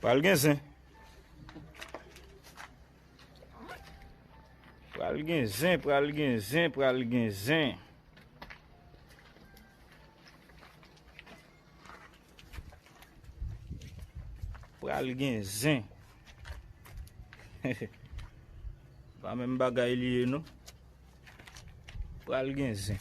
Pral gen zin. Pral gen zin, pral gen zin, pral gen zin. Pral gen zin. Pas même bagay lié non. Pral gen zin.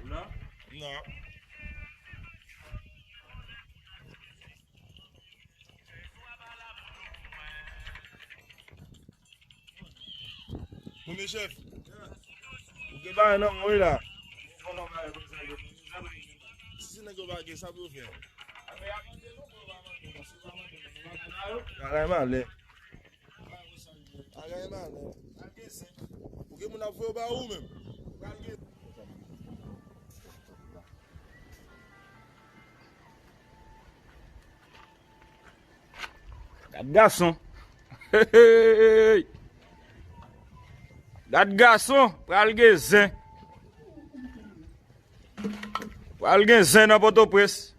Non. Mon chef. Ou ba non oui là. Si nèg ba gen ça pour faire. Carrément le. Carrément. Pour que mon avou ba ou même. Dat garçon. Dat garçon pral gen zin. Pral gen zin dans Port-au-Prince.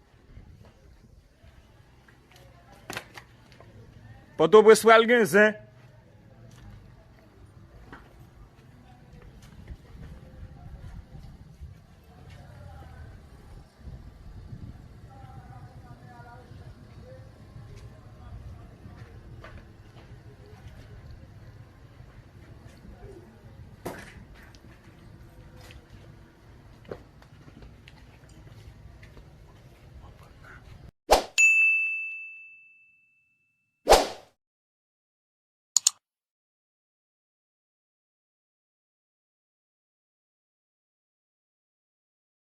Port-au-Prince pral gen zin.